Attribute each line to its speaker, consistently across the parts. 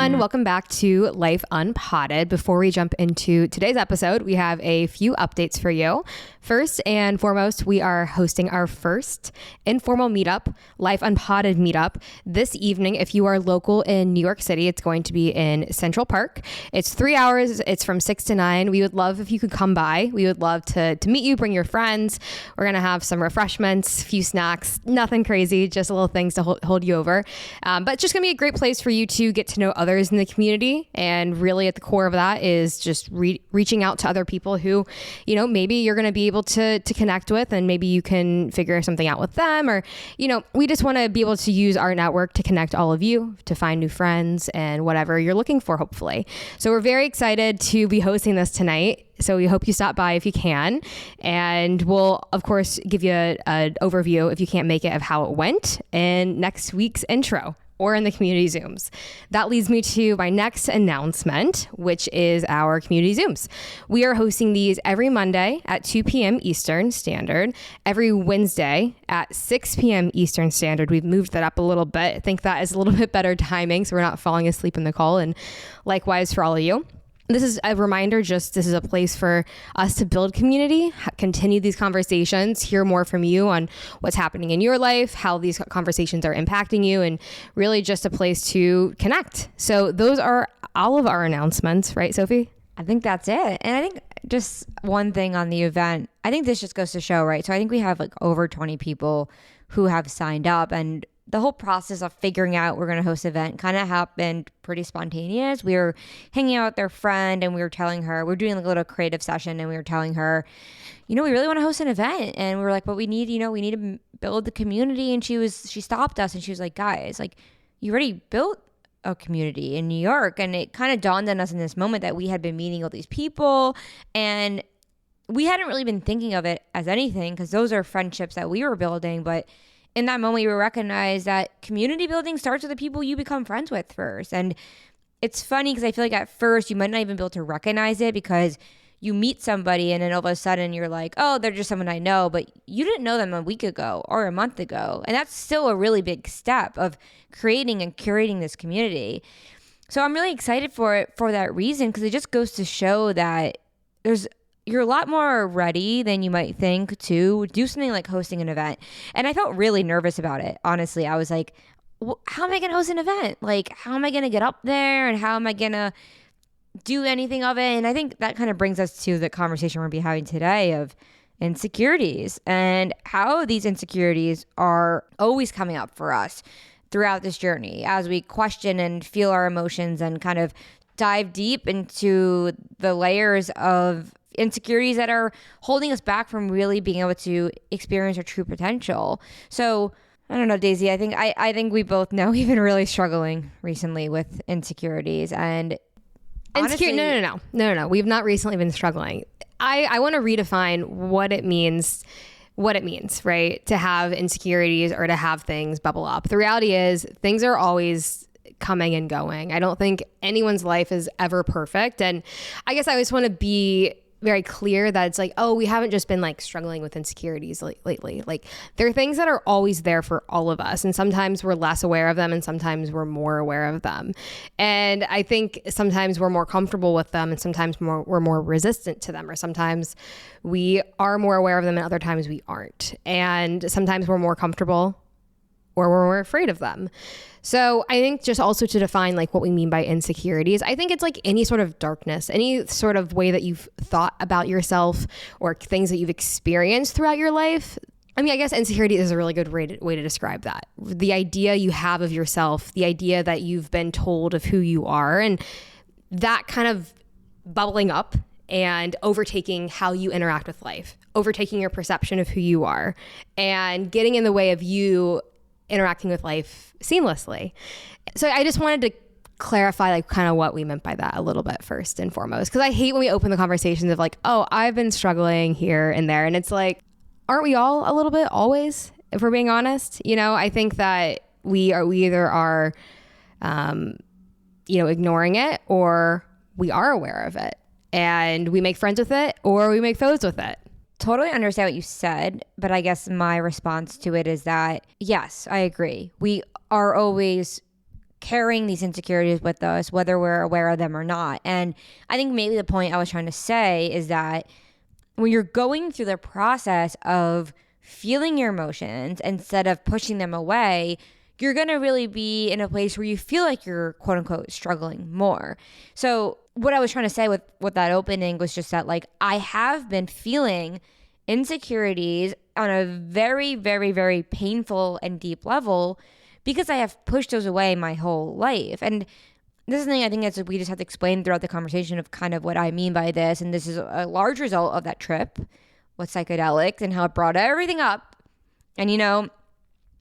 Speaker 1: everyone. Welcome back to Life Unpotted. Before we jump into today's episode, we have a few updates for you. First and foremost, we are hosting our first informal meetup, Life Unpotted meetup, this evening. If you are local in New York City, it's going to be in Central Park. It's 3 hours. It's from 6 to 9. We would love if you could come by. We would love to meet you, bring your friends. We're going to have some refreshments, a few snacks, nothing crazy, just little things to hold you over. But it's just going to be a great place for you to get to know others in the community. And really at the core of that is just reaching out to other people who, you know, maybe you're going to be able to connect with, and maybe you can figure something out with them, or, you know, we just want to be able to use our network to connect all of you, to find new friends and whatever you're looking for, hopefully. So we're very excited to be hosting this tonight. So we hope you stop by if you can. And we'll, of course, give you an overview, if you can't make it, of how it went in next week's intro or in the community Zooms. That leads me to my next announcement, which is our community Zooms. We are hosting these every Monday at 2 p.m. Eastern Standard, every Wednesday at 6 p.m. Eastern Standard. We've moved that up a little bit. I think that is a little bit better timing, so we're not falling asleep in the call, and likewise for all of you. This is a reminder, this is a place for us to build community, continue these conversations, hear more from you on what's happening in your life, how these conversations are impacting you, and really just a place to connect. So those are all of our announcements, right, Sophie?
Speaker 2: I think that's it. And I think just one thing on the event, I think this just goes to show, right? So I think we have like over 20 people who have signed up, and the whole process of figuring out we're going to host an event kind of happened pretty spontaneous. We were hanging out with their friend, and we were telling her, we're doing like a little creative session, and we were telling her, you know, we really want to host an event. And we were like, but we need to build the community. And she stopped us, and she was like, guys, like, you already built a community in New York. And it kind of dawned on us in this moment that we had been meeting all these people, and we hadn't really been thinking of it as anything, because those are friendships that we were building. But in that moment, you recognize that community building starts with the people you become friends with first. And it's funny because I feel like at first you might not even be able to recognize it, because you meet somebody and then all of a sudden you're like, oh, they're just someone I know, but you didn't know them a week ago or a month ago. And that's still a really big step of creating and curating this community. So I'm really excited for it for that reason, because it just goes to show that you're a lot more ready than you might think to do something like hosting an event. And I felt really nervous about it. Honestly, I was like, how am I going to host an event? Like, how am I going to get up there, and how am I going to do anything of it? And I think that kind of brings us to the conversation we're going to be having today of insecurities, and how these insecurities are always coming up for us throughout this journey as we question and feel our emotions and kind of dive deep into the layers of insecurities that are holding us back from really being able to experience our true potential. So I don't know, Daisy, I think we both know we've been really struggling recently with insecurities. And honestly,
Speaker 1: No. We've not recently been struggling. I want to redefine what it means, right? To have insecurities or to have things bubble up. The reality is things are always coming and going. I don't think anyone's life is ever perfect. And I guess I just want to be very clear that it's like, oh, we haven't just been like struggling with insecurities lately. Like, there are things that are always there for all of us. And sometimes we're less aware of them, and sometimes we're more aware of them. And I think sometimes we're more comfortable with them, and sometimes we're more resistant to them, or sometimes we are more aware of them and other times we aren't. And sometimes we're more comfortable or we're more afraid of them. So I think just also to define like what we mean by insecurities, I think it's like any sort of darkness, any sort of way that you've thought about yourself or things that you've experienced throughout your life. I mean, I guess insecurity is a really good way to describe that. The idea you have of yourself, the idea that you've been told of who you are, and that kind of bubbling up and overtaking how you interact with life, overtaking your perception of who you are, and getting in the way of you interacting with life seamlessly. So I just wanted to clarify like kind of what we meant by that a little bit first and foremost, because I hate when we open the conversations of like, oh, I've been struggling here and there. And it's like, aren't we all a little bit always, if we're being honest? You know, I think that we either are, ignoring it, or we are aware of it and we make friends with it, or we make foes with it.
Speaker 2: Totally understand what you said, but I guess my response to it is that, yes, I agree. We are always carrying these insecurities with us, whether we're aware of them or not. And I think maybe the point I was trying to say is that when you're going through the process of feeling your emotions instead of pushing them away, you're going to really be in a place where you feel like you're quote unquote struggling more. So what I was trying to say with that opening was just that, like, I have been feeling insecurities on a very, very, very painful and deep level because I have pushed those away my whole life. And this is something I think we just have to explain throughout the conversation of kind of what I mean by this. And this is a large result of that trip with psychedelics and how it brought everything up. And,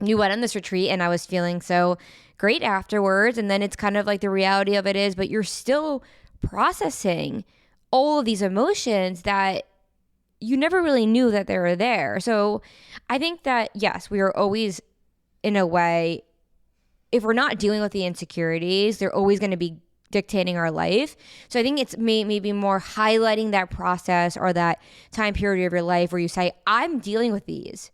Speaker 2: you went on this retreat and I was feeling so great afterwards. And then it's kind of like the reality of it is, but you're still processing all of these emotions that you never really knew that they were there. So I think that, yes, we are always, in a way, if we're not dealing with the insecurities, they're always going to be dictating our life. So I think it's maybe more highlighting that process or that time period of your life where you say, I'm dealing with these.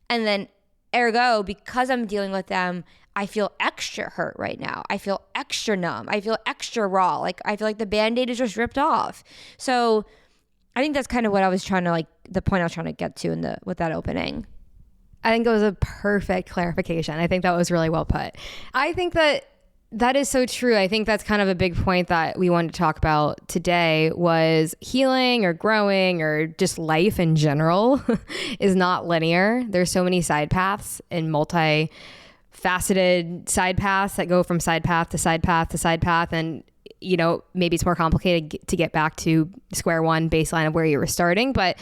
Speaker 2: And then ergo, because I'm dealing with them, I feel extra hurt right now. I feel extra numb. I feel extra raw. Like I feel like the Band-Aid is just ripped off. So I think that's kind of what I was trying to, like, the point I was trying to get to with that opening.
Speaker 1: I think it was a perfect clarification. I think that was really well put. I think that is so true. I think that's kind of a big point that we wanted to talk about today was healing or growing or just life in general is not linear. There's so many side paths and multi-faceted side paths that go from side path to side path to side path. And maybe it's more complicated to get back to square one baseline of where you were starting. But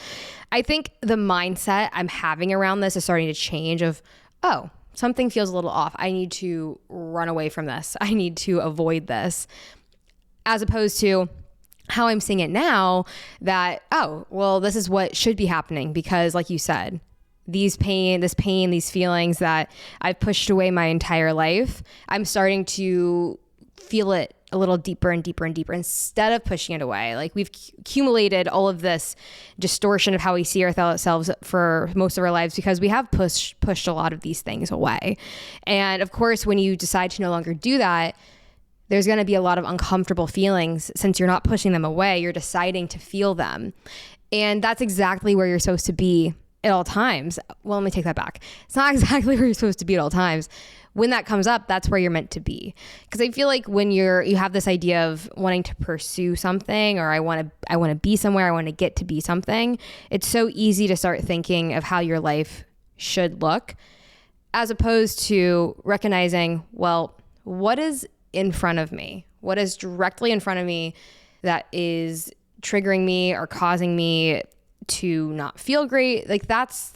Speaker 1: I think the mindset I'm having around this is starting to change of, oh, something feels a little off. I need to run away from this. I need to avoid this. As opposed to how I'm seeing it now that, oh, well, this is what should be happening because, like you said, this pain, these feelings that I've pushed away my entire life, I'm starting to feel it a little deeper and deeper and deeper instead of pushing it away. Like we've accumulated all of this distortion of how we see ourselves for most of our lives because we have pushed a lot of these things away. And of course, when you decide to no longer do that, there's going to be a lot of uncomfortable feelings since you're not pushing them away. You're deciding to feel them. And that's exactly where you're supposed to be at all times. Well, let me take that back. It's not exactly where you're supposed to be at all times. When that comes up, that's where you're meant to be. Because I feel like when you have this idea of wanting to pursue something, or I want to be somewhere, I want to get to be something, it's so easy to start thinking of how your life should look, as opposed to recognizing, well, what is in front of me? What is directly in front of me that is triggering me or causing me to not feel great? Like that's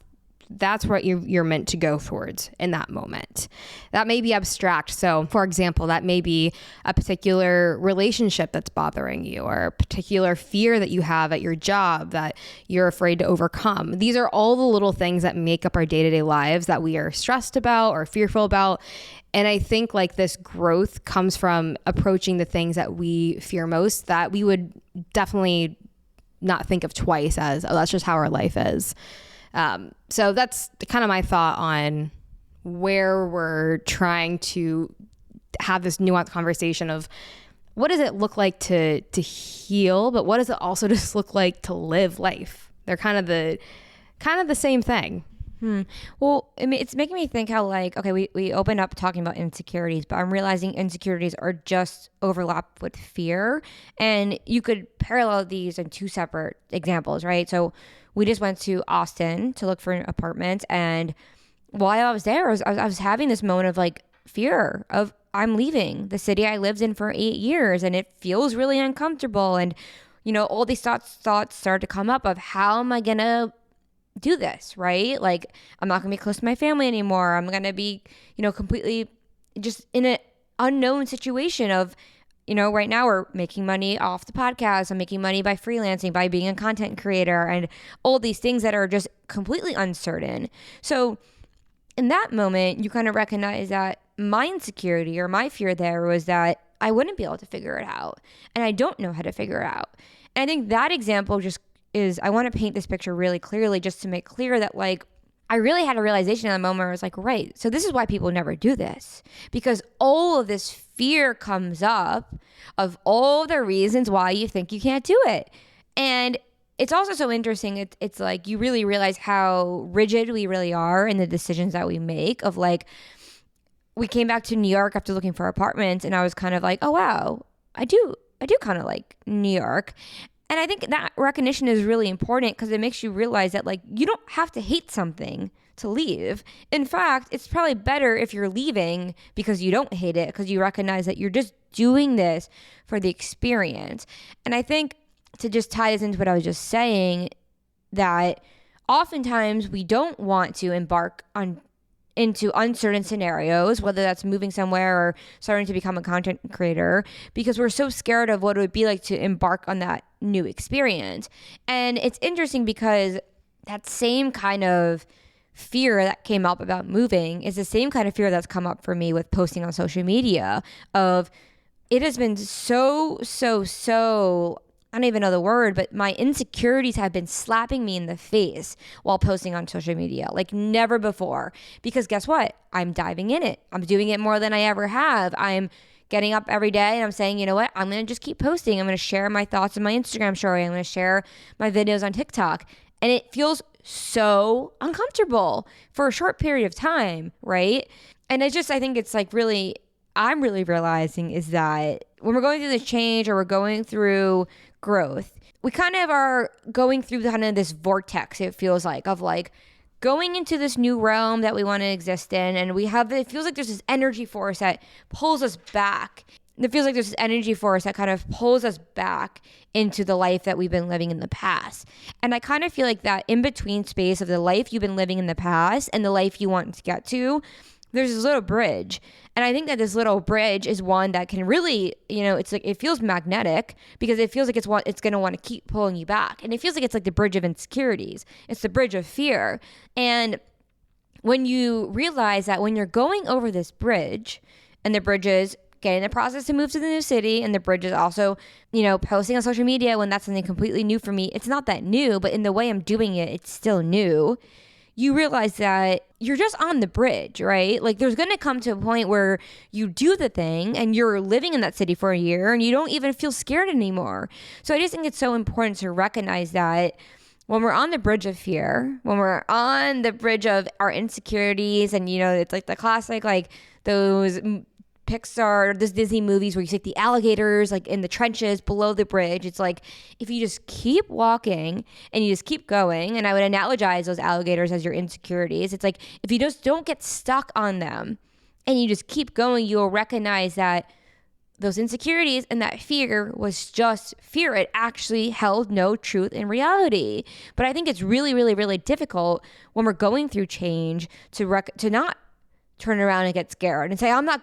Speaker 1: what you're meant to go towards in that moment. That may be abstract. So for example, that may be a particular relationship that's bothering you or a particular fear that you have at your job that you're afraid to overcome. These are all the little things that make up our day-to-day lives that we are stressed about or fearful about. And I think like this growth comes from approaching the things that we fear most that we would definitely not think of twice as, oh, that's just how our life is. So that's kind of my thought on where we're trying to have this nuanced conversation of what does it look like to heal, but what does it also just look like to live life? They're kind of the same thing.
Speaker 2: Well, I mean, it's making me think how okay, we opened up talking about insecurities, but I'm realizing insecurities are just overlap with fear. And you could parallel these in two separate examples, right? So we just went to Austin to look for an apartment. And while I was there, I was having this moment of fear of I'm leaving the city I lived in for 8 years and it feels really uncomfortable. And, all these thoughts started to come up of how am I going to do this, right? I'm not gonna be close to my family anymore. I'm gonna be, completely just in an unknown situation of, right now we're making money off the podcast. I'm making money by freelancing, by being a content creator, and all these things that are just completely uncertain. So in that moment, you kind of recognize that my insecurity or my fear there was that I wouldn't be able to figure it out, and I don't know how to figure it out. And I think that example just I want to paint this picture really clearly just to make clear that I really had a realization in that moment where I was like, right, so this is why people never do this, because all of this fear comes up of all the reasons why you think you can't do it. And it's also so interesting. It's like you really realize how rigid we really are in the decisions that we make. Of like, we came back to New York after looking for apartments, and I was kind of like, oh wow, I do kind of like New York. And I think that recognition is really important because it makes you realize that like you don't have to hate something to leave. In fact, it's probably better if you're leaving because you don't hate it, because you recognize that you're just doing this for the experience. And I think to just tie this into what I was just saying, that oftentimes we don't want to embark into uncertain scenarios, whether that's moving somewhere or starting to become a content creator, because we're so scared of what it would be like to embark on that new experience. And it's interesting because that same kind of fear that came up about moving is the same kind of fear that's come up for me with posting on social media. Of it has been so I don't even know the word, but my insecurities have been slapping me in the face while posting on social media like never before. Because guess what? I'm diving in it. I'm doing it more than I ever have. I'm getting up every day and I'm saying, you know what? I'm going to just keep posting. I'm going to share my thoughts in my Instagram story. I'm going to share my videos on TikTok. And it feels so uncomfortable for a short period of time, right? And I think it's like really, I'm really realizing is that when we're going through this change or we're going through growth, we kind of are going through kind of this vortex, it feels like, of like going into this new realm that we want to exist in. And it feels like there's this energy force that pulls us back. It feels like there's this energy force that kind of pulls us back into the life that we've been living in the past. And I kind of feel like that in between space of the life you've been living in the past and the life you want to get to, there's this little bridge. And I think that this little bridge is one that can really, it's like, it feels magnetic because it feels like it's going to want to keep pulling you back. And it feels like it's like the bridge of insecurities. It's the bridge of fear. And when you realize that when you're going over this bridge, and the bridge is getting the process to move to the new city, and the bridge is also, posting on social media when that's something completely new for me. It's not that new, but in the way I'm doing it, it's still new. You realize that you're just on the bridge, right? Like there's going to come to a point where you do the thing and you're living in that city for a year and you don't even feel scared anymore. So I just think it's so important to recognize that when we're on the bridge of fear, when we're on the bridge of our insecurities, and it's like the classic, like those Pixar or those Disney movies where you see the alligators like in the trenches below the bridge. It's like if you just keep walking and you just keep going, and I would analogize those alligators as your insecurities. It's like if you just don't get stuck on them and you just keep going, you'll recognize that those insecurities and that fear was just fear. It actually held no truth in reality. But I think it's really, really, really difficult when we're going through change to not turn around and get scared and say, I'm not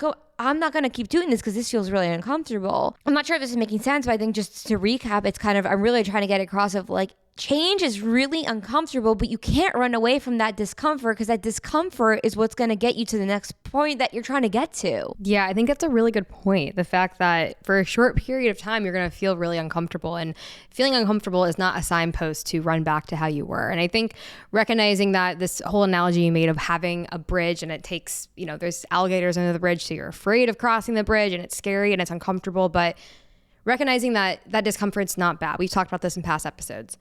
Speaker 2: going to keep doing this because this feels really uncomfortable. I'm not sure if this is making sense, but I think just to recap, it's kind of, I'm really trying to get across of like, change is really uncomfortable, but you can't run away from that discomfort because that discomfort is what's going to get you to the next point that you're trying to get to.
Speaker 1: Yeah, I think that's a really good point. The fact that for a short period of time, you're going to feel really uncomfortable, and feeling uncomfortable is not a signpost to run back to how you were. And I think recognizing that this whole analogy you made of having a bridge, and it takes, there's alligators under the bridge, so you're afraid of crossing the bridge and it's scary and it's uncomfortable, but recognizing that discomfort's not bad. We've talked about this in past episodes.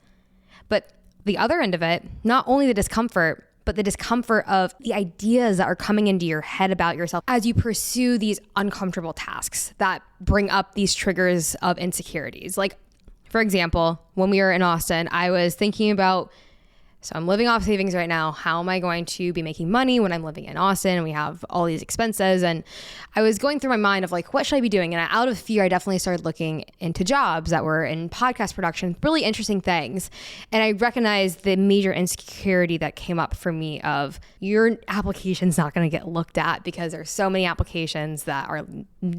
Speaker 1: But the other end of it, not only the discomfort, but the discomfort of the ideas that are coming into your head about yourself as you pursue these uncomfortable tasks that bring up these triggers of insecurities. Like, for example, when we were in Austin, I was thinking about, so I'm living off savings right now. How am I going to be making money when I'm living in Austin and we have all these expenses? And I was going through my mind of like, what should I be doing? And out of fear, I definitely started looking into jobs that were in podcast production, really interesting things. And I recognized the major insecurity that came up for me of your application's not going to get looked at because there's so many applications that are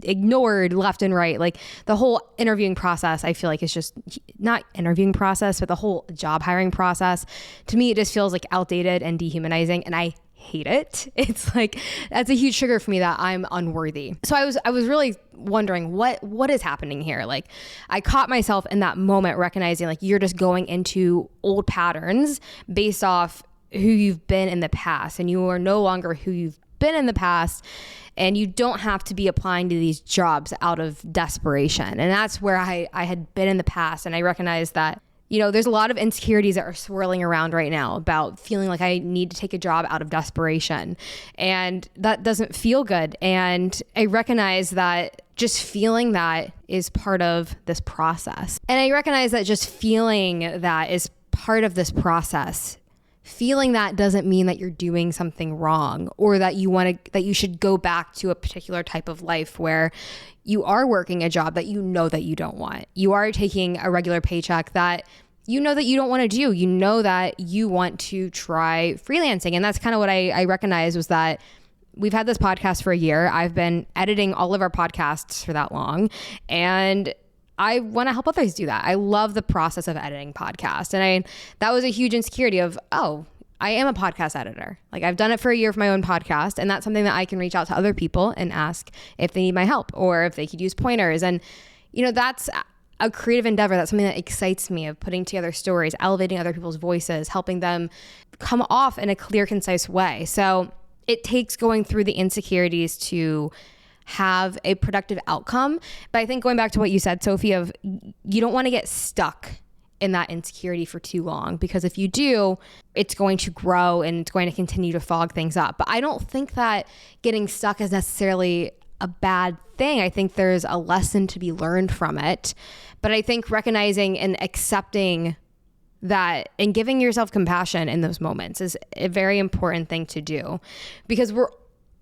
Speaker 1: ignored left and right. Like the whole interviewing process, I feel like is just not interviewing process, but the whole job hiring process. To me, it just feels like outdated and dehumanizing, and I hate it. It's like, that's a huge trigger for me that I'm unworthy. So I was really wondering what is happening here. Like I caught myself in that moment recognizing like you're just going into old patterns based off who you've been in the past, and you are no longer who you've been in the past, and you don't have to be applying to these jobs out of desperation. And that's where I had been in the past, and I recognized that, you know, there's a lot of insecurities that are swirling around right now about feeling like I need to take a job out of desperation, and that doesn't feel good. And I recognize that just feeling that is part of this process. And I recognize that just feeling that is part of this process. Feeling that doesn't mean that you're doing something wrong, or that you should go back to a particular type of life where you are working a job that you know that you don't want. You are taking a regular paycheck that you know that you don't want to do. You know that you want to try freelancing. And that's kind of what I recognized, was that we've had this podcast for a year. I've been editing all of our podcasts for that long, and I want to help others do that. I love the process of editing podcasts. And that was a huge insecurity of, oh, I am a podcast editor. Like, I've done it for a year for my own podcast, and that's something that I can reach out to other people and ask if they need my help or if they could use pointers. And, you know, that's a creative endeavor. That's something that excites me, of putting together stories, elevating other people's voices, helping them come off in a clear, concise way. So it takes going through the insecurities to have a productive outcome. But I think going back to what you said, Sophie, of you don't want to get stuck in that insecurity for too long, because if you do, it's going to grow and it's going to continue to fog things up. But I don't think that getting stuck is necessarily a bad thing. I think there's a lesson to be learned from it. But I think recognizing and accepting that and giving yourself compassion in those moments is a very important thing to do, because we're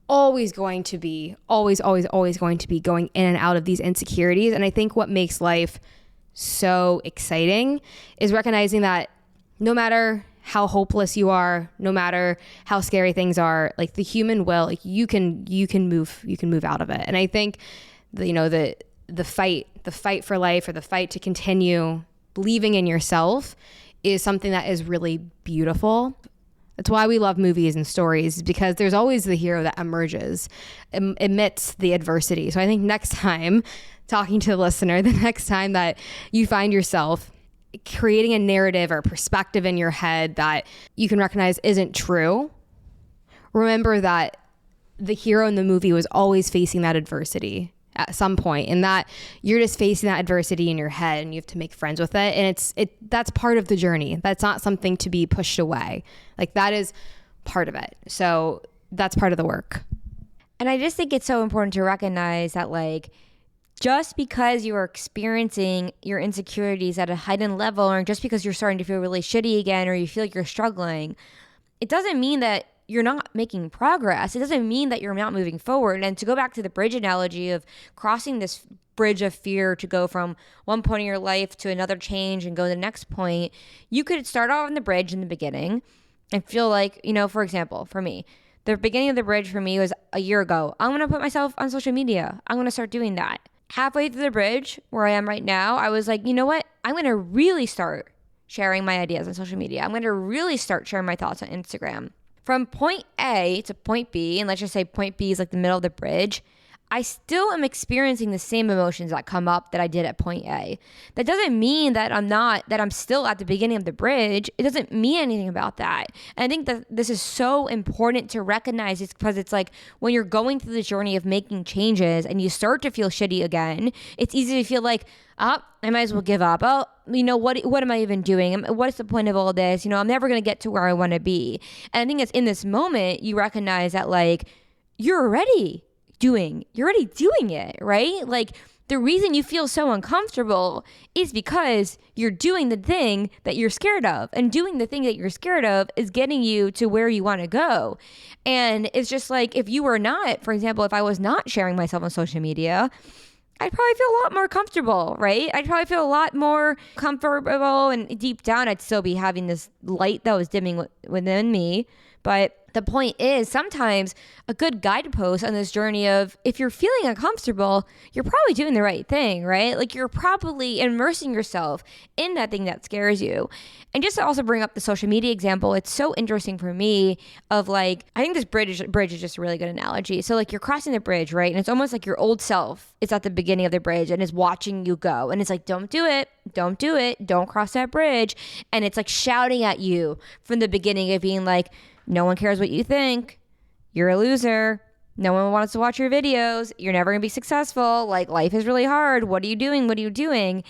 Speaker 1: always going to be always going to be going in and out of these insecurities. And I think what makes life so exciting is recognizing that no matter how hopeless you are, no matter how scary things are, like the human will, like you can move out of it. And I think the fight for life, or the fight to continue believing in yourself, is something that is really beautiful. That's why we love movies and stories, because there's always the hero that emerges amidst the adversity. So I think next time, talking to the listener, the next time that you find yourself creating a narrative or perspective in your head that you can recognize isn't true, remember that the hero in the movie was always facing that adversity at some point, and that you're just facing that adversity in your head, and you have to make friends with it. And that's part of the journey. That's not something to be pushed away. Like, that is part of it. So that's part of the work.
Speaker 2: And I just think it's so important to recognize that, like, just because you are experiencing your insecurities at a heightened level, or just because you're starting to feel really shitty again, or you feel like you're struggling, it doesn't mean that you're not making progress. It doesn't mean that you're not moving forward. And to go back to the bridge analogy of crossing this bridge of fear to go from one point in your life to another change and go to the next point, you could start off on the bridge in the beginning and feel like, for example, for me, the beginning of the bridge for me was a year ago. I'm going to put myself on social media. I'm going to start doing that. Halfway through the bridge, where I am right now, I was like, you know what? I'm going to really start sharing my ideas on social media. I'm going to really start sharing my thoughts on Instagram. From point A to point B, and let's just say point B is like the middle of the bridge, I still am experiencing the same emotions that come up that I did at point A. That doesn't mean that I'm still at the beginning of the bridge. It doesn't mean anything about that. And I think that this is so important to recognize, is because it's like when you're going through the journey of making changes and you start to feel shitty again, it's easy to feel like, I might as well give up. Oh, what am I even doing? What is the point of all this? I'm never going to get to where I want to be. And I think it's in this moment you recognize that, like, you're already doing it, right? Like, the reason you feel so uncomfortable is because you're doing the thing that you're scared of, and doing the thing that you're scared of is getting you to where you want to go. And it's just like, if you were not, for example, if I was not sharing myself on social media, I'd probably feel a lot more comfortable, right? I'd probably feel a lot more comfortable, and deep down, I'd still be having this light that was dimming within me. But the point is sometimes a good guidepost on this journey of if you're feeling uncomfortable, you're probably doing the right thing, right? Like you're probably immersing yourself in that thing that scares you. And just to also bring up the social media example, it's so interesting for me of like, I think this bridge is just a really good analogy. So like you're crossing the bridge, right? And it's almost like your old self is at the beginning of the bridge and is watching you go. And it's like, don't do it. Don't do it. Don't cross that bridge. And it's like shouting at you from the beginning of being like, no one cares what you think. You're a loser. No one wants to watch your videos. You're never going to be successful. Like life is really hard. What are you doing? What are you doing?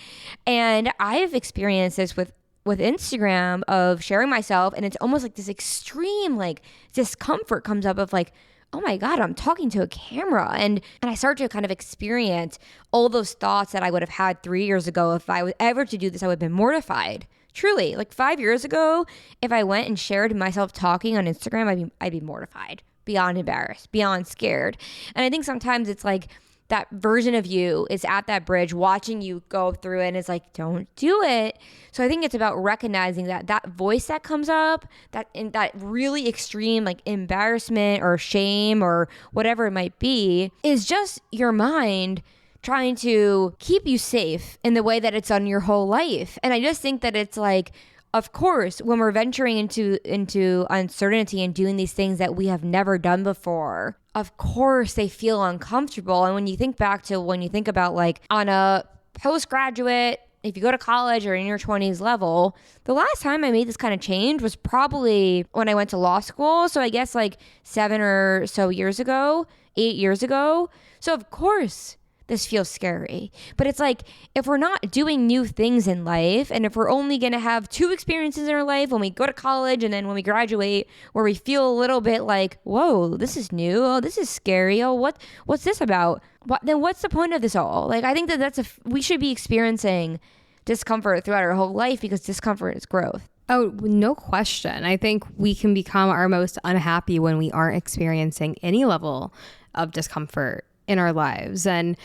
Speaker 2: And I've experienced this with Instagram of sharing myself. And it's almost like this extreme like discomfort comes up of like, oh my God, I'm talking to a camera. And I start to kind of experience all those thoughts that I would have had 3 years ago. If I was ever to do this, I would have been mortified. Truly, like 5 years ago, if I went and shared myself talking on Instagram, I'd be mortified, beyond embarrassed, beyond scared. And I think sometimes it's like that version of you is at that bridge watching you go through it and it's like, don't do it. So I think it's about recognizing that voice that comes up, that in that really extreme like embarrassment or shame or whatever it might be, is just your mind trying to keep you safe in the way that it's done your whole life. And I just think that it's like, of course, when we're venturing into uncertainty and doing these things that we have never done before, of course they feel uncomfortable. And when you think about like on a postgraduate, if you go to college or in your 20s level, the last time I made this kind of change was probably when I went to law school. So I guess like 7 or so years ago, 8 years ago. So of course, this feels scary. But it's like, if we're not doing new things in life, and if we're only going to have 2 experiences in our life when we go to college and then when we graduate, where we feel a little bit like, whoa, this is new. Oh, this is scary. Oh, what's this about? Then what's the point of this all? Like, I think that we should be experiencing discomfort throughout our whole life because discomfort is growth.
Speaker 1: Oh, no question. I think we can become our most unhappy when we aren't experiencing any level of discomfort in our lives. And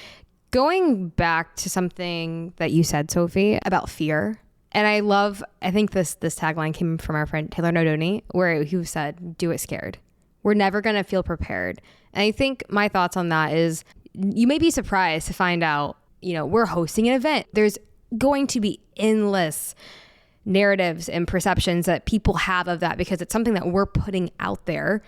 Speaker 1: going back to something that you said, Sophie, about fear. And I think this tagline came from our friend Taylor Nodoni, where he said, do it scared. We're never going to feel prepared. And I think my thoughts on that is you may be surprised to find out, we're hosting an event. There's going to be endless narratives and perceptions that people have of that because it's something that we're putting out there,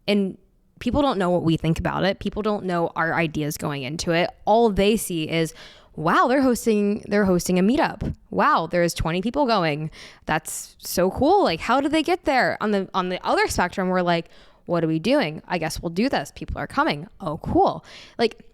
Speaker 1: and people don't know what we think about it. People don't know our ideas going into it. All they see is, wow, they're hosting a meetup. Wow, there's 20 people going. That's so cool. Like, how did they get there? On the other spectrum, we're like, what are we doing? I guess we'll do this. People are coming. Oh, cool. Like,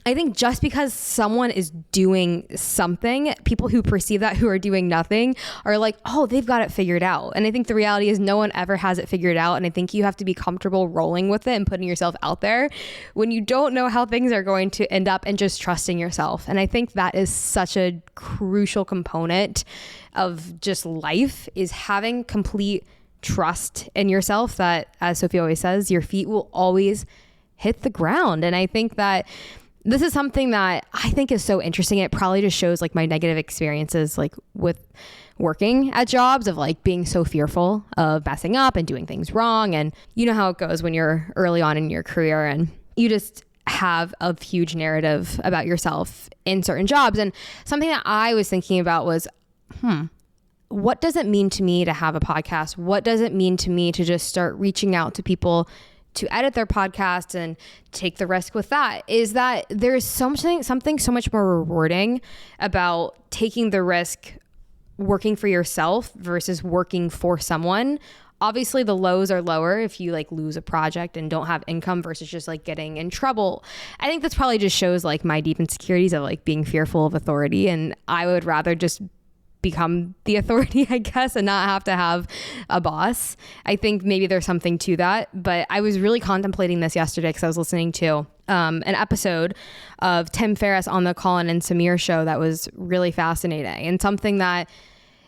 Speaker 1: I think just because someone is doing something, people who perceive that who are doing nothing are like, oh, they've got it figured out. And I think the reality is no one ever has it figured out. And I think you have to be comfortable rolling with it and putting yourself out there when you don't know how things are going to end up, and just trusting yourself. And I think that is such a crucial component of just life, is having complete trust in yourself that, as Sophie always says, your feet will always hit the ground. And I think that this is something that I think is so interesting. It probably just shows like my negative experiences, like with working at jobs, of like being so fearful of messing up and doing things wrong. And you know how it goes when you're early on in your career and you just have a huge narrative about yourself in certain jobs. And something that I was thinking about was, what does it mean to me to have a podcast? What does it mean to me to just start reaching out to people to edit their podcast and take the risk with that? Is that there's something so much more rewarding about taking the risk, working for yourself versus working for someone. Obviously the lows are lower if you like lose a project and don't have income versus just like getting in trouble. I think this probably just shows like my deep insecurities of like being fearful of authority, and I would rather just become the authority, I guess, and not have to have a boss. I think maybe there's something to that, but I was really contemplating this yesterday because I was listening to an episode of Tim Ferriss on the Colin and Samir show that was really fascinating. And something that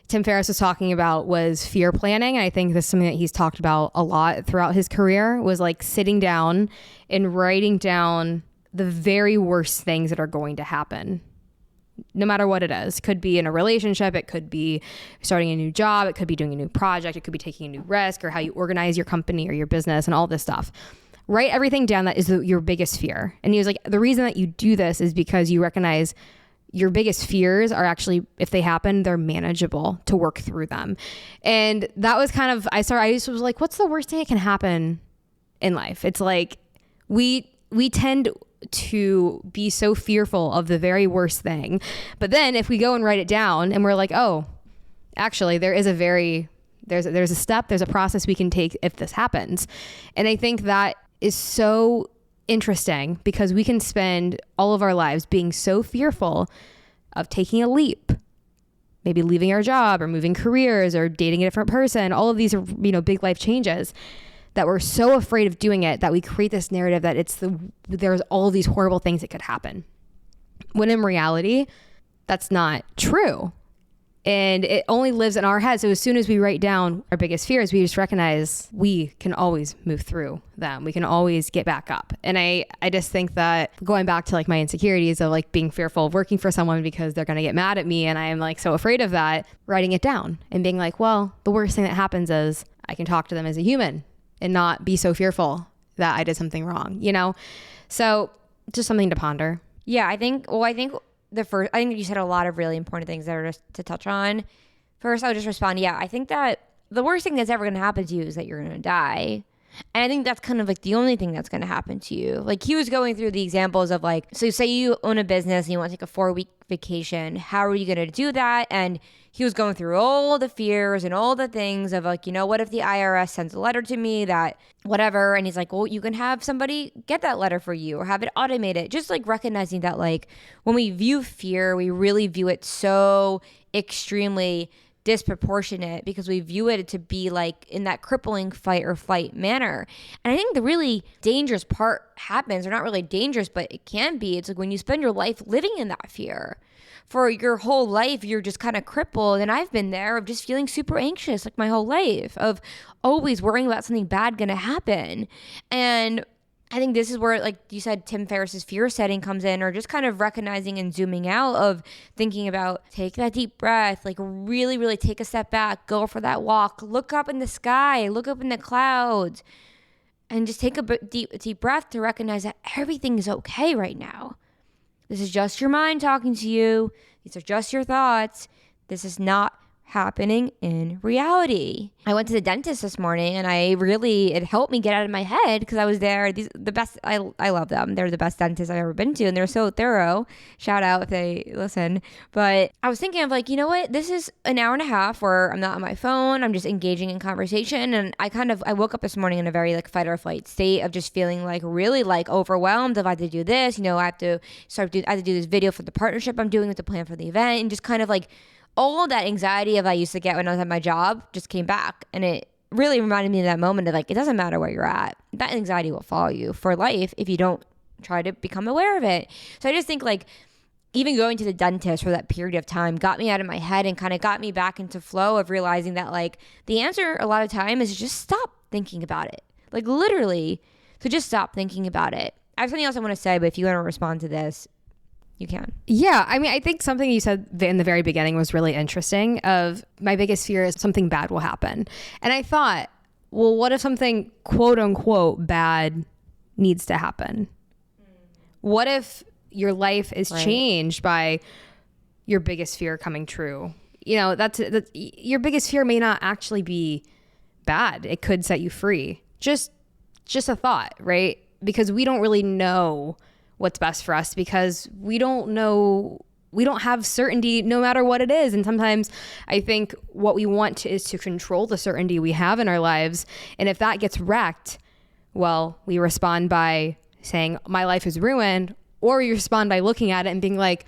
Speaker 1: Tim Ferriss was talking about was fear planning. And I think this is something that he's talked about a lot throughout his career, was like sitting down and writing down the very worst things that are going to happen no matter what it is. Could be in a relationship, it could be starting a new job, it could be doing a new project, it could be taking a new risk, or how you organize your company or your business and all this stuff. Write everything down that is your biggest fear. And he was like, the reason that you do this is because you recognize your biggest fears are actually, if they happen, they're manageable to work through them. And that was kind of, I just was like, what's the worst thing that can happen in life? It's like, we tend to be so fearful of the very worst thing. But then if we go and write it down and we're like, oh, actually there's a step, there's a process we can take if this happens. And I think that is so interesting because we can spend all of our lives being so fearful of taking a leap, maybe leaving our job or moving careers or dating a different person. All of these are, big life changes that we're so afraid of doing it that we create this narrative that there's all of these horrible things that could happen. When in reality, that's not true. And it only lives in our head. So as soon as we write down our biggest fears, we just recognize we can always move through them. We can always get back up. And I just think that going back to like my insecurities of like being fearful of working for someone because they're going to get mad at me, and I am like so afraid of that, writing it down and being like, well, the worst thing that happens is I can talk to them as a human and not be so fearful that I did something wrong, So just something to ponder.
Speaker 2: Yeah, I think you said a lot of really important things there just to touch on. First, I'll just respond. Yeah, I think that the worst thing that's ever going to happen to you is that you're going to die. And I think that's kind of like the only thing that's going to happen to you. Like he was going through the examples of like, so say you own a business and you want to take a 4-week vacation. How are you going to do that? And he was going through all the fears and all the things of like, what if the IRS sends a letter to me that whatever? And he's like, well, you can have somebody get that letter for you or have it automated. Just like recognizing that like when we view fear, we really view it so extremely disproportionate because we view it to be like in that crippling fight or flight manner. And I think the really dangerous part happens, or not really dangerous, but it can be. It's like when you spend your life living in that fear. For your whole life, you're just kind of crippled. And I've been there of just feeling super anxious like my whole life, of always worrying about something bad going to happen. And I think this is where, like you said, Tim Ferriss's fear setting comes in, or just kind of recognizing and zooming out of thinking about, take that deep breath, like really, really take a step back, go for that walk, look up in the sky, look up in the clouds, and just take a deep breath to recognize that everything is okay right now. This is just your mind talking to you. These are just your thoughts. This is not happening in reality. I went to the dentist this morning and it helped me get out of my head because I was there. The best, I love them. They're the best dentists I've ever been to, and they're so thorough. Shout out if they listen. But I was thinking of like, you know what? This is an hour and a half where I'm not on my phone. I'm just engaging in conversation. And I woke up this morning in a very like fight or flight state of just feeling like really like overwhelmed if I had to do this. I have to do this video for the partnership I'm doing with the plan for the event, and just kind of like all that anxiety I used to get when I was at my job just came back. And it really reminded me of that moment of like, it doesn't matter where you're at. That anxiety will follow you for life if you don't try to become aware of it. So I just think like even going to the dentist for that period of time got me out of my head and kind of got me back into flow of realizing that like the answer a lot of time is just stop thinking about it. Like literally, so just stop thinking about it. I have something else I want to say, but if you want to respond to this, you can.
Speaker 1: Yeah. I mean, I think something you said in the very beginning was really interesting of my biggest fear is something bad will happen. And I thought, well, what if something quote unquote bad needs to happen? What if your life is changed by your biggest fear coming true? That's your biggest fear may not actually be bad. It could set you free. Just a thought, right? Because we don't really know what's best for us because we don't have certainty no matter what it is. And sometimes I think what we want is to control the certainty we have in our lives. And if that gets wrecked, well, we respond by saying my life is ruined, or you respond by looking at it and being like,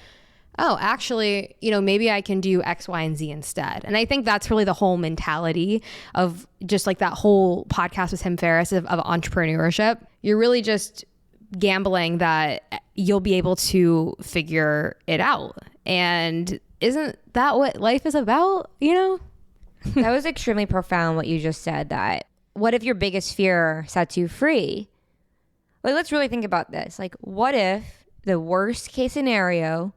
Speaker 1: oh, actually, maybe I can do X, Y, and Z instead. And I think that's really the whole mentality of just like that whole podcast with Tim Ferriss of entrepreneurship. You're really just gambling that you'll be able to figure it out. And isn't that what life is about,
Speaker 2: That was extremely profound what you just said, that what if your biggest fear sets you free? Like, let's really think about this. Like, what if the worst case scenario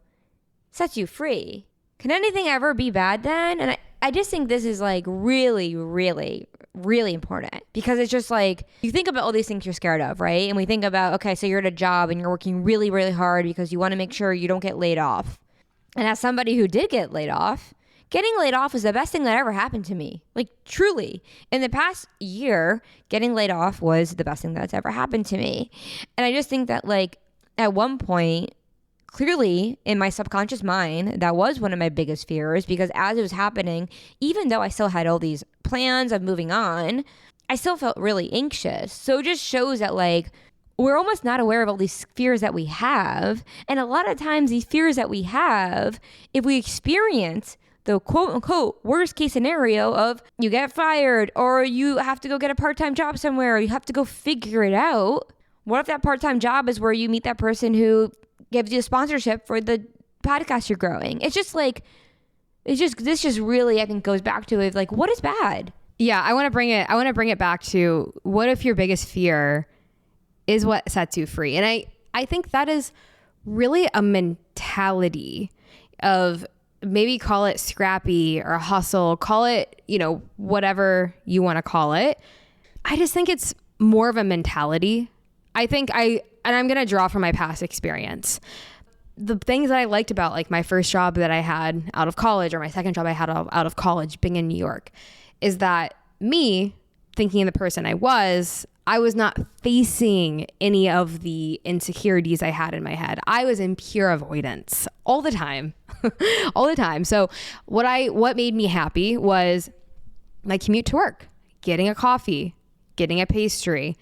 Speaker 2: sets you free. Can anything ever be bad then? And I just think this is like really, really, really important, because it's just like, you think about all these things you're scared of, right? And we think about, okay, so you're at a job and you're working really, really hard because you want to make sure you don't get laid off. And as somebody who did get laid off, getting laid off was the best thing that ever happened to me. Like, truly. In the past year, getting laid off was the best thing that's ever happened to me. And I just think that, like, at one point, clearly in my subconscious mind, that was one of my biggest fears, because as it was happening, even though I still had all these plans of moving on, I still felt really anxious. So it just shows that, like, we're almost not aware of all these fears that we have. And a lot of times these fears that we have, if we experience the quote unquote worst case scenario of you get fired, or you have to go get a part-time job somewhere, or you have to go figure it out. What if that part-time job is where you meet that person who gives you a sponsorship for the podcast you're growing? It's just like, this just really, I think, goes back to it, like, what is bad?
Speaker 1: Yeah, I want to bring it back to, what if your biggest fear is what sets you free? And I think that is really a mentality of, maybe call it scrappy or hustle, call it, whatever you want to call it. I just think it's more of a mentality. And I'm going to draw from my past experience. The things that I liked about, like, my first job that I had out of college, or my second job I had out of college being in New York, is that me thinking the person I was not facing any of the insecurities I had in my head. I was in pure avoidance all the time, all the time. So what made me happy was my commute to work, getting a coffee, getting a pastry,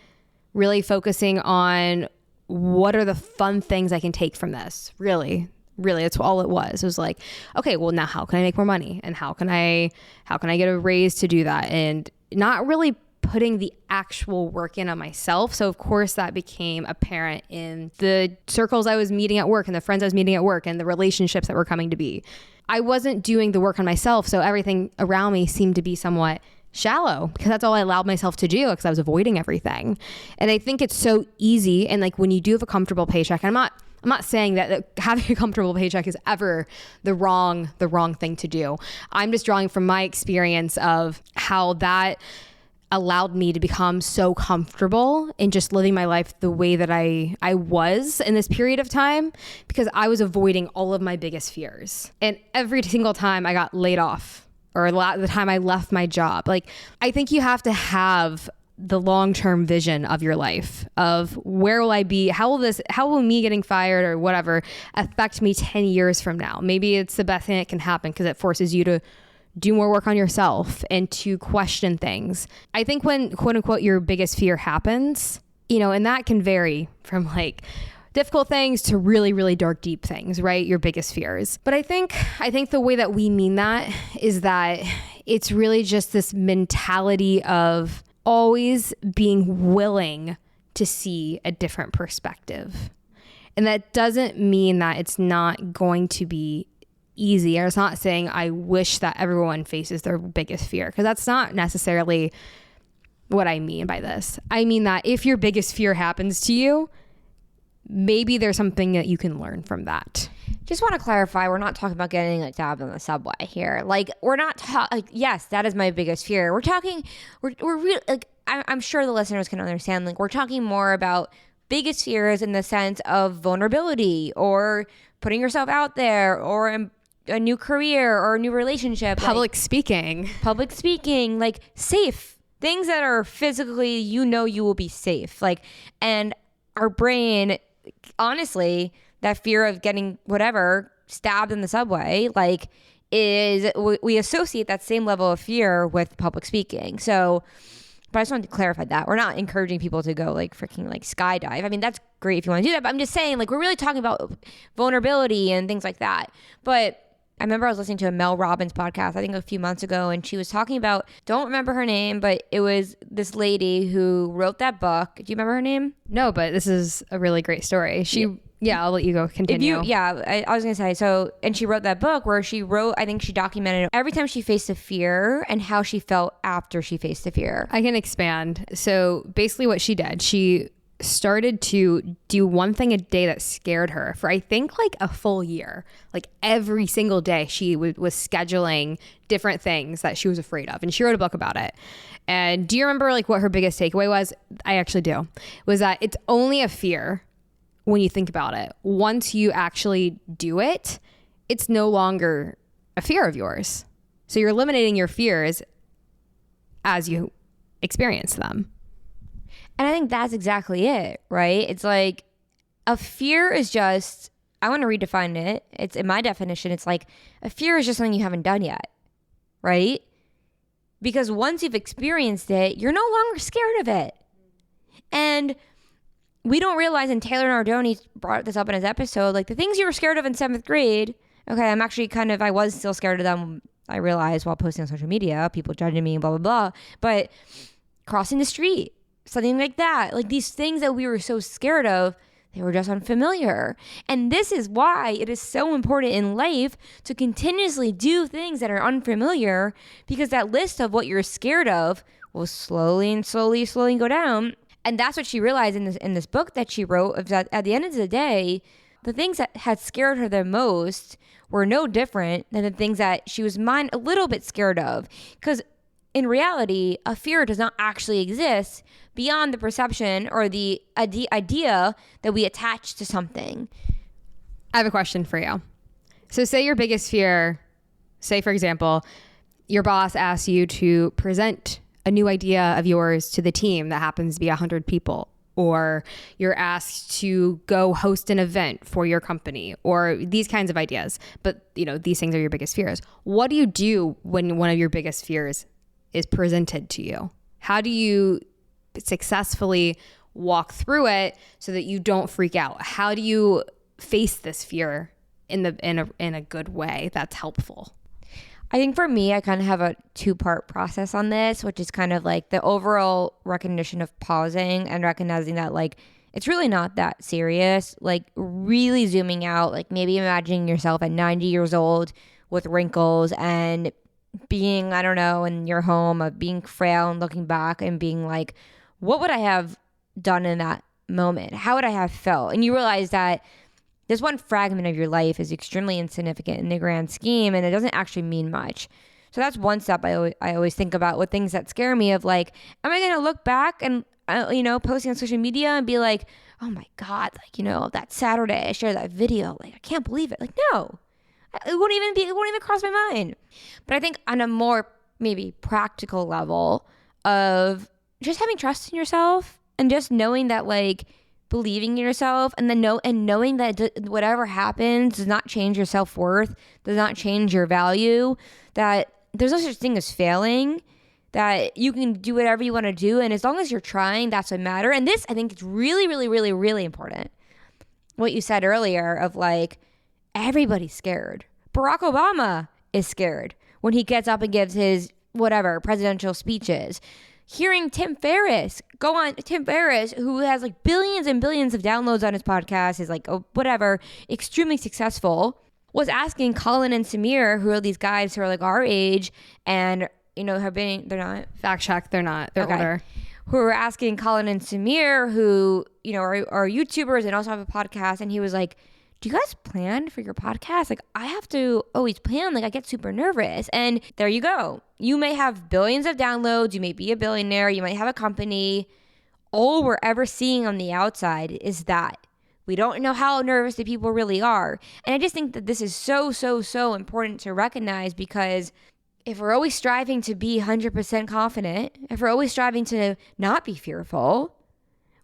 Speaker 1: really focusing on what are the fun things I can take from this. Really, that's all it was. It was like, okay, well, now how can I make more money? And how can I get a raise to do that? And not really putting the actual work in on myself. So of course that became apparent in the circles I was meeting at work, and the friends I was meeting at work, and the relationships that were coming to be. I wasn't doing the work on myself. So everything around me seemed to be somewhat shallow, because that's all I allowed myself to do, because I was avoiding everything. And I think it's so easy. And like, when you do have a comfortable paycheck, I'm not saying that having a comfortable paycheck is ever the wrong thing to do. I'm just drawing from my experience of how that allowed me to become so comfortable in just living my life the way that I was in this period of time, because I was avoiding all of my biggest fears. And every single time I got laid off, or the time I left my job, like, I think you have to have the long-term vision of your life, of where will I be? How will me getting fired or whatever affect me 10 years from now? Maybe it's the best thing that can happen, because it forces you to do more work on yourself and to question things. I think when, quote unquote, your biggest fear happens, and that can vary from like difficult things to really, really dark, deep things, right? Your biggest fears. But I think the way that we mean that is that it's really just this mentality of always being willing to see a different perspective. And that doesn't mean that it's not going to be easy. Or it's not saying I wish that everyone faces their biggest fear, because that's not necessarily what I mean by this. I mean that if your biggest fear happens to you, maybe there's something that you can learn from that.
Speaker 2: Just want to clarify, we're not talking about getting like stabbed on the subway here. Like, we're not like, yes, that is my biggest fear. We're really, like, I'm sure the listeners can understand, like, we're talking more about biggest fears in the sense of vulnerability, or putting yourself out there, or a new career, or a new relationship.
Speaker 1: Public speaking,
Speaker 2: like safe things that are physically, you will be safe. Like, and our brain, honestly, that fear of getting whatever stabbed in the subway, like, we associate that same level of fear with public speaking. So, but I just wanted to clarify that we're not encouraging people to go like freaking like skydive. I mean, that's great if you want to do that, but I'm just saying, like, we're really talking about vulnerability and things like that. But I remember I was listening to a Mel Robbins podcast, I think a few months ago, and she was talking about, don't remember her name, but it was this lady who wrote that book. Do you remember her name?
Speaker 1: No, but this is a really great story. Yeah, I'll let you go. Continue.
Speaker 2: I was going to say, so, and she wrote that book where she wrote, I think she documented every time she faced a fear and how she felt after she faced the fear.
Speaker 1: I can expand. So basically what she did, she started to do one thing a day that scared her for I think like a full year. Like every single day she was scheduling different things that she was afraid of, and she wrote a book about it. And do you remember like what her biggest takeaway was? I actually do. Was that it's only a fear when you think about it. Once you actually do it, it's no longer a fear of yours. So you're eliminating your fears as you experience them.
Speaker 2: And I think that's exactly it, right? It's like a fear is just, I want to redefine it. It's in my definition, it's like a fear is just something you haven't done yet, right? Because once you've experienced it, you're no longer scared of it. And we don't realize, and Taylor Nardoni brought this up in his episode, like the things you were scared of in 7th grade, okay, I'm actually I was still scared of them, I realized, while posting on social media, people judging me and blah, blah, blah. But crossing the street, something like that, like these things that we were so scared of, they were just unfamiliar. And this is why it is so important in life to continuously do things that are unfamiliar, because that list of what you're scared of will slowly go down. And that's what she realized in this book that she wrote, of that at the end of the day, the things that had scared her the most were no different than the things that she was a little bit scared of. Because in reality, a fear does not actually exist beyond the perception or the idea that we attach to something.
Speaker 1: I have a question for you. So say your biggest fear, say for example, your boss asks you to present a new idea of yours to the team that happens to be 100 people, or you're asked to go host an event for your company, or these kinds of ideas. But these things are your biggest fears. What do you do when one of your biggest fears is presented to you? How do you successfully walk through it so that you don't freak out? How do you face this fear in a good way that's helpful?
Speaker 2: I think for me, I kind of have a 2-part process on this, which is kind of like the overall recognition of pausing and recognizing that like it's really not that serious, like really zooming out, like maybe imagining yourself at 90 years old with wrinkles and being, I don't know, in your home, of being frail and looking back and being like, what would I have done in that moment? How would I have felt? And you realize that this one fragment of your life is extremely insignificant in the grand scheme, and it doesn't actually mean much. So that's one step I always think about with things that scare me, of like, am I going to look back and, posting on social media and be like, oh my God, like, that Saturday I shared that video, like, I can't believe it. Like, no, it won't even cross my mind. But I think on a more maybe practical level of just having trust in yourself and just knowing that, like, believing in yourself, and then knowing that whatever happens does not change your self-worth, does not change your value, that there's no such thing as failing, that you can do whatever you want to do, and as long as you're trying, that's what matters. And this, I think, is really, really, really, really important. What you said earlier of like, everybody's scared. Barack Obama is scared when he gets up and gives his presidential speeches. Hearing Tim Ferriss, who has like billions and billions of downloads on his podcast, is like, extremely successful, was asking Colin and Samir, who are these guys who are like our age and, they're not.
Speaker 1: Fact check, they're not. They're older.
Speaker 2: Who are asking Colin and Samir, who, are YouTubers and also have a podcast. And he was like, do you guys plan for your podcast? Like, I have to always plan. Like, I get super nervous. And there you go. You may have billions of downloads. You may be a billionaire. You might have a company. All we're ever seeing on the outside is that. We don't know how nervous the people really are. And I just think that this is so, so, so important to recognize, because if we're always striving to be 100% confident, if we're always striving to not be fearful,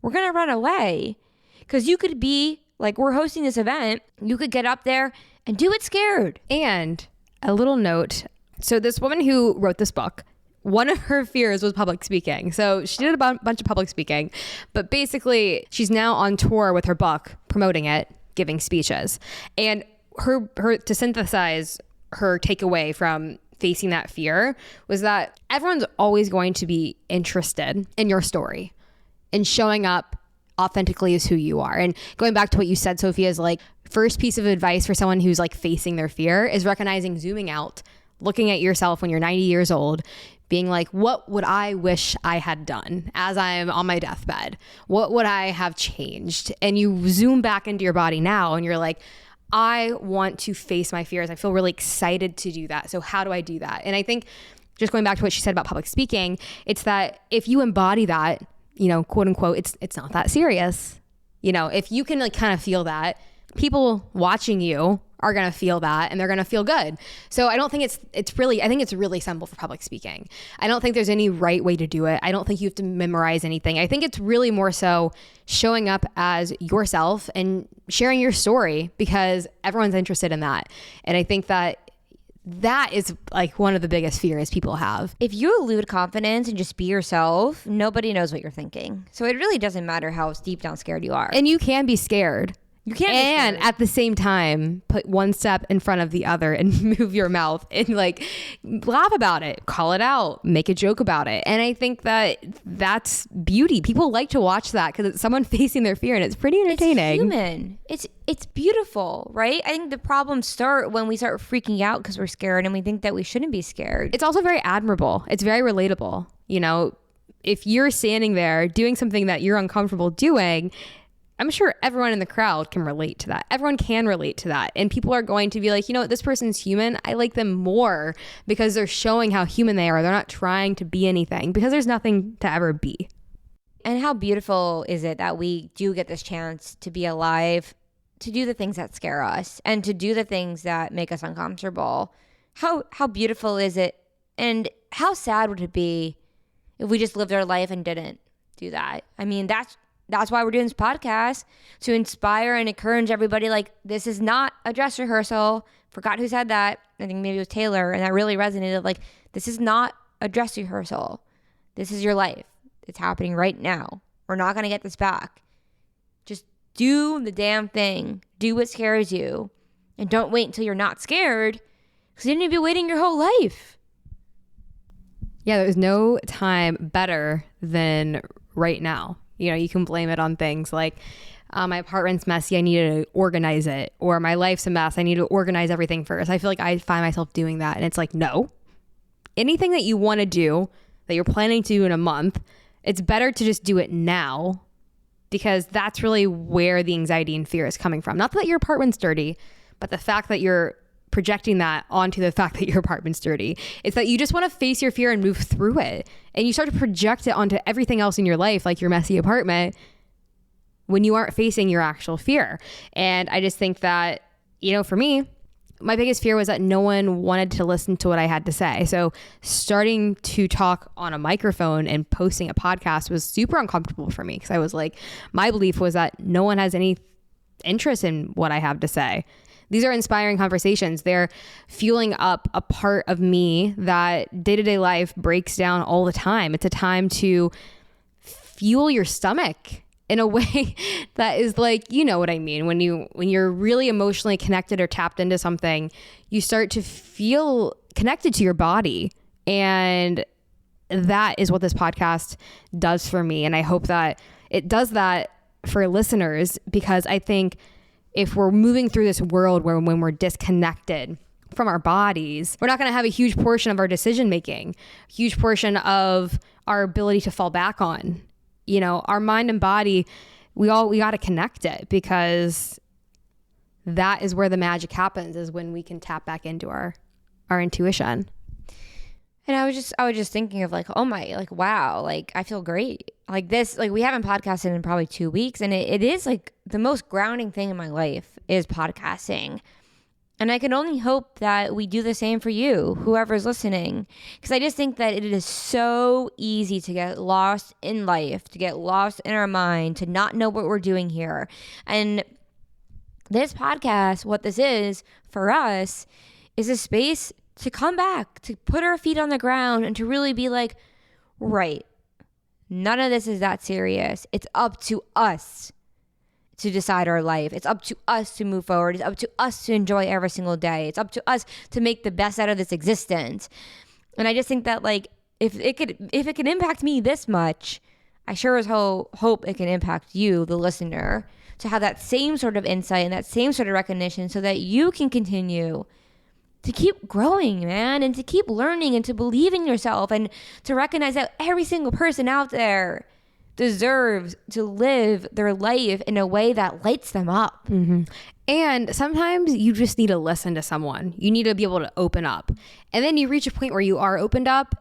Speaker 2: we're going to run away. Because you could be, like, we're hosting this event, you could get up there and do it scared.
Speaker 1: And a little note. So this woman who wrote this book, one of her fears was public speaking. So she did a bunch of public speaking, but basically she's now on tour with her book, promoting it, giving speeches. And her to synthesize her takeaway from facing that fear was that everyone's always going to be interested in your story and showing up authentically as who you are. And going back to what you said, Sophia, is like, first piece of advice for someone who's like facing their fear is recognizing, zooming out, looking at yourself when you're 90 years old, being like, what would I wish I had done as I'm on my deathbed? What would I have changed? And you zoom back into your body now and you're like, I want to face my fears. I feel really excited to do that. So how do I do that? And I think just going back to what she said about public speaking, it's that if you embody that, you know, quote unquote, it's not that serious. You know, if you can like kind of feel that, people watching you are going to feel that and they're going to feel good. So I don't think it's really simple for public speaking. I don't think there's any right way to do it. I don't think you have to memorize anything. I think it's really more so showing up as yourself and sharing your story because everyone's interested in that. And I think that is like one of the biggest fears people have.
Speaker 2: If you elude confidence and just be yourself, nobody knows what you're thinking. So it really doesn't matter how deep down scared you are.
Speaker 1: And you can be scared.
Speaker 2: You can't
Speaker 1: and at the same time put one step in front of the other and move your mouth and like laugh about it, call it out, make a joke about it. And I think that's beauty. People like to watch that because it's someone facing their fear and it's pretty entertaining.
Speaker 2: It's human. It's beautiful, right? I think the problems start when we start freaking out because we're scared and we think that we shouldn't be scared.
Speaker 1: It's also very admirable. It's very relatable. You know, if you're standing there doing something that you're uncomfortable doing, I'm sure everyone in the crowd can relate to that. Everyone can relate to that. And people are going to be like, you know what, this person's human. I like them more because they're showing how human they are. They're not trying to be anything because there's nothing to ever be.
Speaker 2: And how beautiful is it that we do get this chance to be alive, to do the things that scare us and to do the things that make us uncomfortable. How beautiful is it? And how sad would it be if we just lived our life and didn't do that? I mean, that's why we're doing this podcast, to inspire and encourage everybody. Like, this is not a dress rehearsal. Forgot who said that. I think maybe it was Taylor. And that really resonated. Like, this is not a dress rehearsal. This is your life. It's happening right now. We're not going to get this back. Just do the damn thing. Do what scares you. And don't wait until you're not scared, because you need to be waiting your whole life.
Speaker 1: Yeah, there's no time better than right now. You know, you can blame it on things like my apartment's messy, I need to organize it. Or my life's a mess, I need to organize everything first. I feel like I find myself doing that. And it's like, no. Anything that you want to do, that you're planning to do in a month, it's better to just do it now, because that's really where the anxiety and fear is coming from. Not that your apartment's dirty, but the fact that you're projecting that onto the fact that your apartment's dirty. It's that you just want to face your fear and move through it. And you start to project it onto everything else in your life, like your messy apartment, when you aren't facing your actual fear. And I just think that, you know, for me, my biggest fear was that no one wanted to listen to what I had to say. So starting to talk on a microphone and posting a podcast was super uncomfortable for me, because I was like, my belief was that no one has any interest in what I have to say. These are inspiring conversations. They're fueling up a part of me that day-to-day life breaks down all the time. It's a time to fuel your stomach in a way that is like, you know what I mean? When you're really emotionally connected or tapped into something, you start to feel connected to your body. And that is what this podcast does for me. And I hope that it does that for listeners, because I think if we're moving through this world where when we're disconnected from our bodies, we're not going to have a huge portion of our decision making, huge portion of our ability to fall back on. You know, our mind and body, we got to connect it, because that is where the magic happens, is when we can tap back into our intuition.
Speaker 2: And I was just thinking of like, oh my, like, wow, like I feel great. Like this, like we haven't podcasted in probably 2 weeks, and it is like the most grounding thing in my life is podcasting. And I can only hope that we do the same for you, whoever's listening. Because I just think that it is so easy to get lost in life, to get lost in our mind, to not know what we're doing here. And this podcast, what this is for us, is a space to come back, to put our feet on the ground and to really be like, right, none of this is that serious. It's up to us to decide our life. It's up to us to move forward. It's up to us to enjoy every single day. It's up to us to make the best out of this existence. And I just think that like, if it can impact me this much, I sure as hope it can impact you, the listener, to have that same sort of insight and that same sort of recognition, so that you can continue to keep growing, man, and to keep learning and to believe in yourself and to recognize that every single person out there deserves to live their life in a way that lights them up.
Speaker 1: Mm-hmm. And sometimes you just need to listen to someone. You need to be able to open up. And then you reach a point where you are opened up,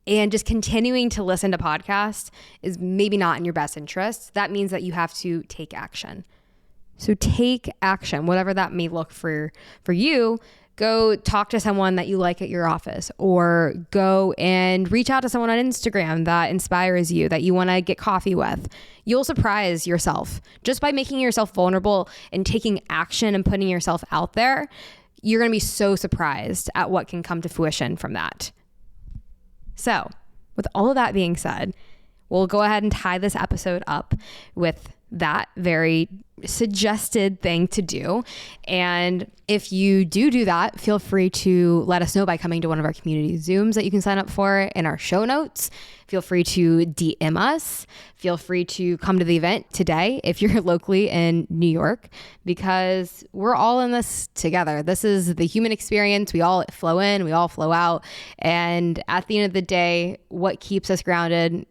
Speaker 1: and just continuing to listen to podcasts is maybe not in your best interest. That means that you have to take action. So take action, whatever that may look for you. Go talk to someone that you like at your office, or go and reach out to someone on Instagram that inspires you, that you want to get coffee with. You'll surprise yourself just by making yourself vulnerable and taking action and putting yourself out there. You're going to be so surprised at what can come to fruition from that. So with all of that being said, we'll go ahead and tie this episode up with that very suggested thing to do. And if you do that, feel free to let us know by coming to one of our community Zooms that you can sign up for in our show notes. Feel free to DM us. Feel free to come to the event today if you're locally in New York, because we're all in this together. This is the human experience. We all flow in, we all flow out. And at the end of the day, what keeps us grounded,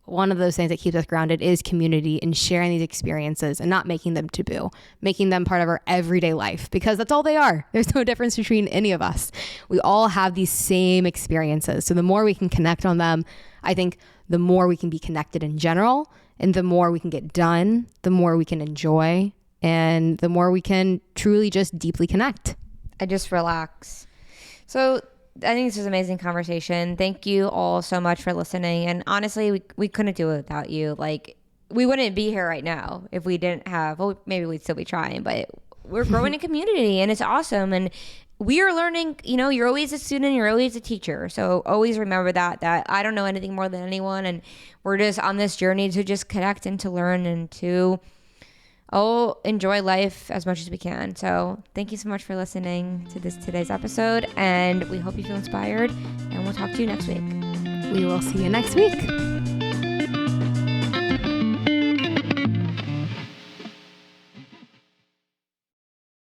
Speaker 1: one of those things that keeps us grounded, is community and sharing these experiences and not making them taboo, making them part of our everyday life, because that's all they are. There's no difference between any of us. We all have these same experiences. So the more we can connect on them, I think the more we can be connected in general, and the more we can get done, the more we can enjoy, and the more we can truly just deeply connect.
Speaker 2: I just relax. So I think this is an amazing conversation. Thank you all so much for listening. And honestly, we couldn't do it without you. Like, we wouldn't be here right now if we didn't have, well, maybe we'd still be trying, but we're growing a community and it's awesome. And we are learning, you're always a student, you're always a teacher. So always remember that I don't know anything more than anyone. And we're just on this journey to just connect and to learn and to enjoy life as much as we can. So thank you so much for listening to today's episode, and we hope you feel inspired, and we'll talk to you next week.
Speaker 1: We will see you next week.